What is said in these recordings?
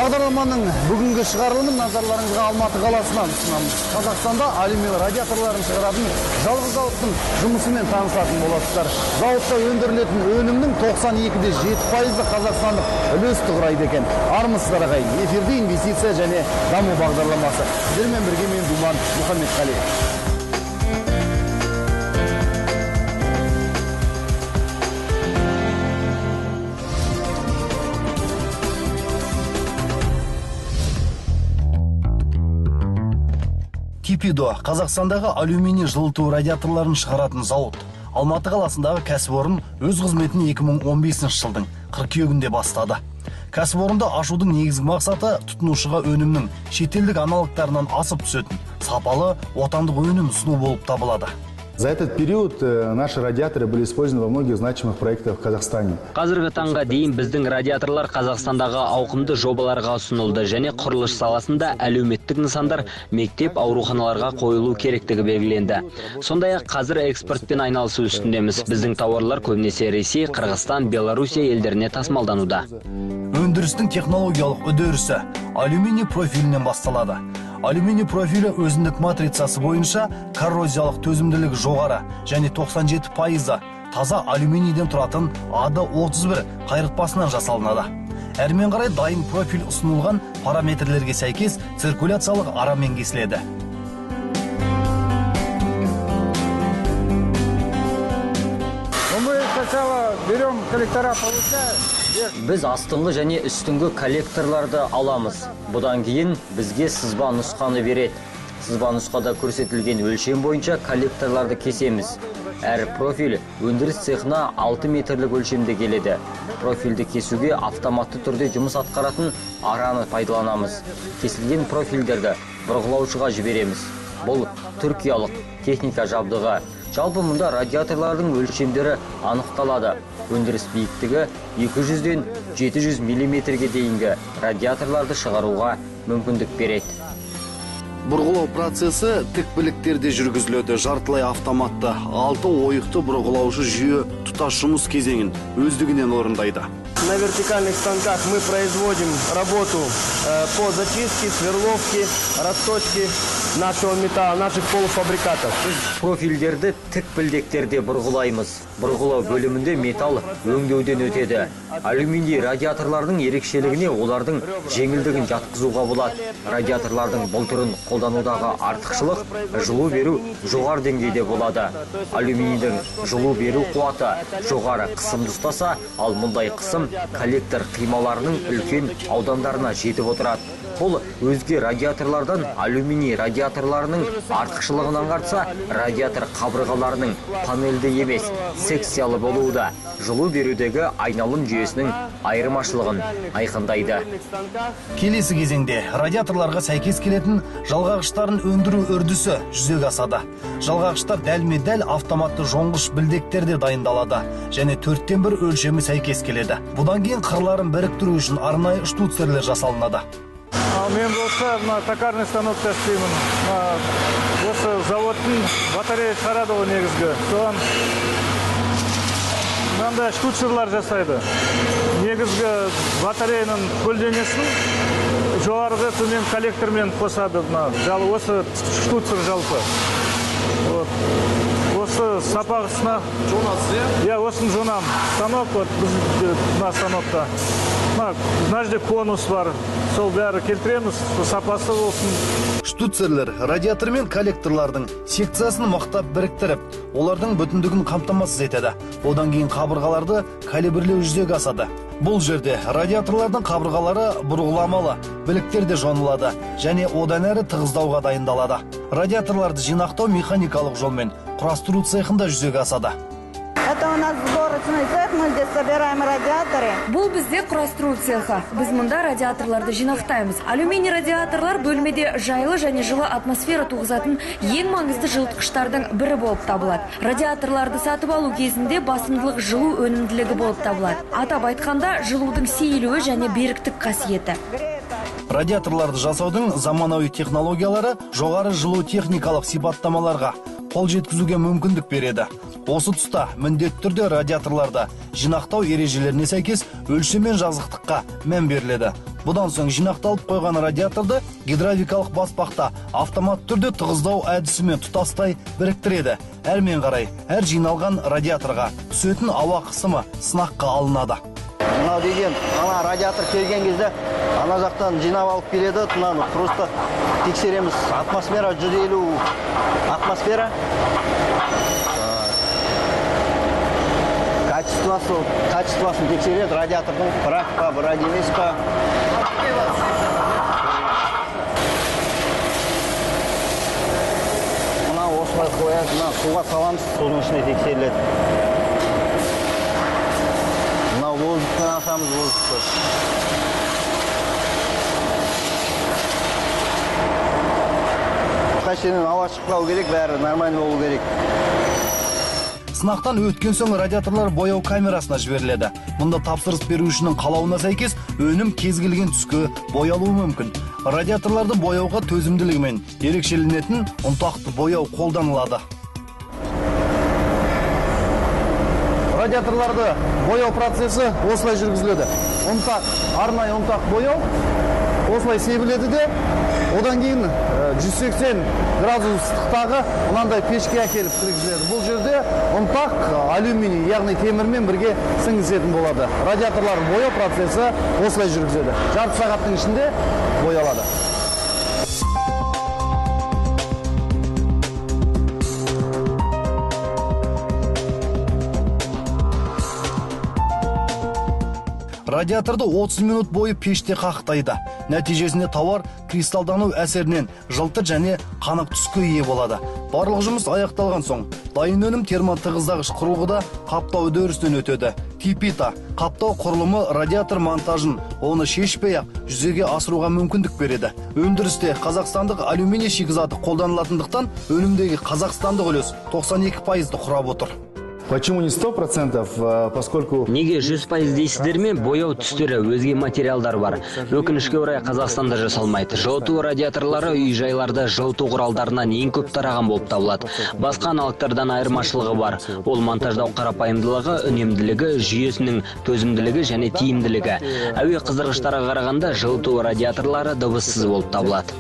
Бағдарламаның бүгінгі шығарылымын назарларыңызға Алматы қаласынан ұсынамыз. Қазақстанда алюминий радиаторларын шығаратын жалғыз зауыттың жұмысымен танысатын боласыздар. Зауытта өндірілетін өнімнің 92,7% қазақстандық үлесті құрайды екен. Армысыздар ағайын. Эфирде инвестиция және даму бағдарламасы. Сіздермен бірге мен Думан Мұхаммедқали. Кипидо Қазақстандағы алюминий жылыту радиаторларын шығаратын зауыт. Алматы қаласындағы кәсіпорын өз қызметін 2015 жылдың қыркүйегінде бастады. Кәсіпорынды ашудың негізгі мақсаты тұтынушыға өнімнің шетелдік аналогтарынан асып түсетін сапалы отандық өнім ұсыну болып табылады. За этот период наши радиаторы были использованы во многих значимых проектах в Казахстане. Қазіргі таңға дейін біздің радиаторлар Қазақстандағы ауқымды жобаларға ұсынылды және құрылыс саласында әлеуметтік нысандар, мектеп, ауруханаларға қойылу керектігі белгіленді. Сондай-ақ қазір экспортпен айналысу үстіндеміз. Біздің тауарлар көбінесе Ресей, Қырғызстан, Белоруссия елдеріне тасымалдануда. Өндірістің технологиялық үдерісі алюминий профилінен басталады. Алюминий профилі өзіндік матрицасы бойынша коррозиялық төзімділігі жоғары және 97% таза алюминийден тұратын АД31 қайыртпасынан жасалынады. Әрмен қарай дайын профиль ұсынылған параметрлерге сәйкес циркуляциялық арамен кесіледі. Мы сначала берем коллектора, получаем. Біз астыңғы және үстіңгі коллекторларды аламыз. Бұдан кейін бізге сызба нұсқаны береді. Сызба нұсқада көрсетілген өлшем бойынша коллекторларды кесеміз. Әр профиль өндіріс цехына 6 метрлік өлшемде келеді. Профильді кесуге автоматты түрде жұмыс атқаратын араны пайдаланамыз. Кесілген профильдерді бұрғылаушыға жібереміз. Бұл түркиялық техника жабдығы. Жалпы мұнда радиаторлардың өлшемдері анықталады. Өндіріс биіктігі 200-ден 700 мм-ге дейінгі радиаторларды шығаруға мүмкіндік береді. Бұрғылау процесі тік біліктерде жүргізіледі. Жартылай автоматты 6 ойықты бұрғылаушы жүйе тұтас жұмыс кезеңін өздігінен орындайды. На вертикальных станках мы производим работу по зачистке, сверловке, расточке нашего металла, наших полуфабрикатов. Профильдерді тік білдектерде бұрғылаймыз. Бұрғылау бөлімінде металл өңдеуден өтеді. Алюминий радиаторлардың ерекшелігіне олардың жеңілдігін жатқызуға болады. Радиаторлардың бұл түрін қолданудағы артықшылық жылу беру жоғары деңгейде болады. Алюминийдің жылу беру қуаты жоғары қысымды ұстаса, ал мұндай қысым коллектор қималарының үлкен аудандарына жетіп отырады. Бұл өзге радиаторлардан алюминий радиаторларының артықшылығын аңғартса, радиатор қабырғаларының панельді емес, секциялы болуы жылу берудегі айналым жүйесінің айырмашылығын айқындайды. Келесі кезеңде радиаторларға сәйкес келетін жалғағыштарын өндіру үрдісі жүзеге асады. Жалғағыштар дәлме-дәл автоматты жоңғыш білдектерде дайындалады және 4-тен 1 өлшемі сәйкес келеді. Бұдан кейін қырларын біріктіру үшін арнайы штуцерлер жасалынады. Мен болса, токарный станокта істеймін. Осы заводтың батарея шығарады ғой негізгі. Соған мынандай штуцерлар жасайды. Негізгі батареяның көлденесін жоғарғы төмен коллектормен қосады. Осы штуцер жалпы. Осы сапағысына осын жонам. Станок, біз станокта. Мына жерде конус бар. Сол бәрі келтіреміз, сапасы болсын. Штуцерлер радиатор мен коллекторлардың секциясын мықтап біріктіріп, олардың бүтіндігін қамтамасыз етеді. Одан кейін қабырғаларды калибрлеу жүзеге асады. Бұл жерде радиаторлардың қабырғалары бұрғыламалы, біліктерде жонылады және одан әрі тығыздауға дайындалады. Радиаторларды жинақтау механикалық жолмен құрастыру цехында жүзеге асады. Это у нас сборочный цех, мы здесь собираем радиаторы. Бұл бізде құрастыру цеха. Біз мұнда радиаторларды жинақтаймыз. Алюминий радиаторлар бөлмеде жайлы және жылы атмосфера туғызатын ең маңызды жылытқыштардың бірі болып табылады. Радиаторларды сатып алу кезінде басымдылық жылу өнімділігі болып табылады. Атап айтқанда, жылудың сейілуі және беріктік қасиеті. Радиаторларды жасаудың заманауи технологиялары жоғары жылу техникалық сипаттамаларға қол жеткізуге мүмкіндік береді. Осы тұста міндетті түрде радиаторларда жинақтау ережелеріне сәйкес өлшем мен жазықтыққа мән беріледі. Бұдан соң жинақталып қойған радиаторды гидравликалық баспақта автомат түрде тығыздау әдісімен тұтастай біріктіреді. Әрмен қарай әр жиналған радиаторға түсетін ауа қысымы сынаққа алынады. Мынау деген ана радиатор келген кезде ана жақтан жинап алып келеді. Мынаны просто тексереміз. Атмосфера 150 атмосфера. Качествосын тексереді радиатордың, бірақ па, бірақ емес па. Мына осылай қояды, мына суға саламыз, судың ішіне тексеріледі. Мына воздухтан ашамыз, воздухты. Қайшенен ауа шықпау керек, бәрі нормально болу керек. Сынақтан өткен соң радиаторлар бояу камерасына жіберіледі. Мұнда тапсырыс берушінің қалауына сәйкес өнім кез келген түске боялуы мүмкін. Радиаторларды бояуға төзімділігімен ерекшеленетін ұнтақты бояу қолданылады. Радиаторларды бояу процесі осылай жүргізіледі. Арнайы ұнтақ бояу осылай себіледі де, одан кейін 180 градус ыстықтағы мынандай пешке әкеліп кіргізіледі. Бұл жерде ұнтақ алюминий, яғни темірмен бірге сіңісетін болады. Радиаторлардың бояу процесі осылай жүргізеді. Жарты сағаттың ішінде боялады. Радиаторды 30 минут бойы пеште қақтайды. Нәтижесінде тауар кристалдану әсерінен жылты және қанық түске ие болады. Барлық жұмыс аяқталған соң, дайын өнім термотығыздағыш құрылғыда қаптау үдерісінен өтеді. Типита қаптау құрылымы радиатор монтажын оны шешпей-ақ жүзеге асыруға мүмкіндік береді. Өндірісте қазақстандық алюминий шикізаты қолданылатындықтан өнімдегі қазақстандық үлес 92%-ді құрап отыр. Почему не 100%, поскольку... Неге 100% дейсіздер ме? Бояу түстері, өзге материалдар бар. Өкінішке орай Қазақстанда жасалмайды. Жылыту радиаторлары үй-жайларда жылыту құралдарынан ең көп тараған болып табылады. Басқа аналогтардан айырмашылығы бар. Ол монтаждау қарапайымдылығы, үнемділігі, жүйесінің төзімділігі және тиімділігі. Әуе қыздырғыштарға қарағанда жылыту радиаторлары дыбыссыз болып табылады.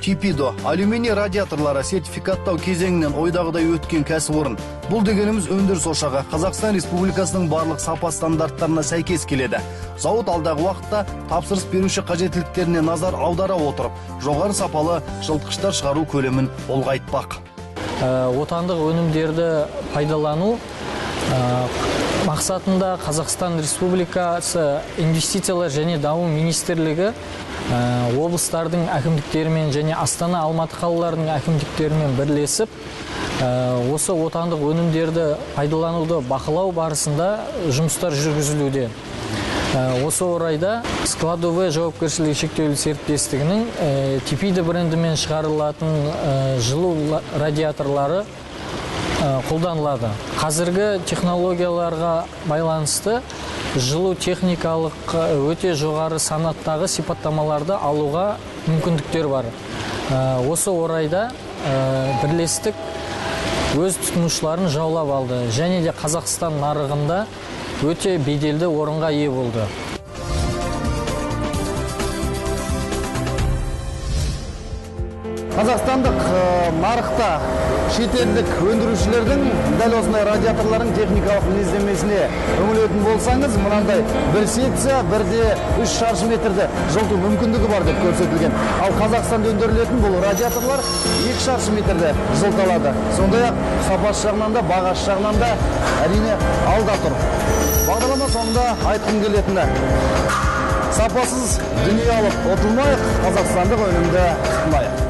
Типидо алюминий радиаторлары сертификаттау кезеңінен ойдағыдай өткен кәсіпорын. Бұл дегеніміз өндіріс ошағы Қазақстан Республикасының барлық сапа стандарттарына сәйкес келеді. Зауыт алдағы уақытта тапсырыс беруші қажеттіліктеріне назар аудара отырып, жоғары сапалы жылытқыштар шығару көлемін ұлғайтпақ. Отандық өнімдерді пайдалану мақсатында Қазақстан Республикасы инвестициялар және даму министрлігі облыстардың әкімдіктерімен және Астана, Алматы қалаларының әкімдіктерімен бірлесіп, осы отандық өнімдерді пайдалануды бақылау барысында жұмыстар жүргізілуде. Осы орайда складовый жауапкершілігі шектеулі серіктестігінің Типида брендімен шығарылатын жылу радиаторлары қолданылады. Қазіргі технологияларға байланысты жылу техникалық өте жоғары санаттағы сипаттамаларды алуға мүмкіндіктер бар. Осы орайда бірлестік өз тұтынушыларын жаулап алды және де Қазақстан нарығында өте беделді орынға ие болды. Қазақстандық нарықта шетелдік өндірушілердің дәл осындай радиаторлардың техникалық мінездемесіне үңілетін болсаңыз, мынандай бір секция, бірде 3 шаршы метрді жылыту мүмкіндігі бар деп көрсетілген. Ал Қазақстанда өндірілетін бұл радиаторлар 2 шаршы метрді жылытылады. Сондай-ақ сапасы жағынан да, бағасы жағынан да әрине алда тұр. Бағдарлама соңында айтқым келетіні: сапасыз дүние алып отырмайық, қазақстандық өнімді тұтынайық.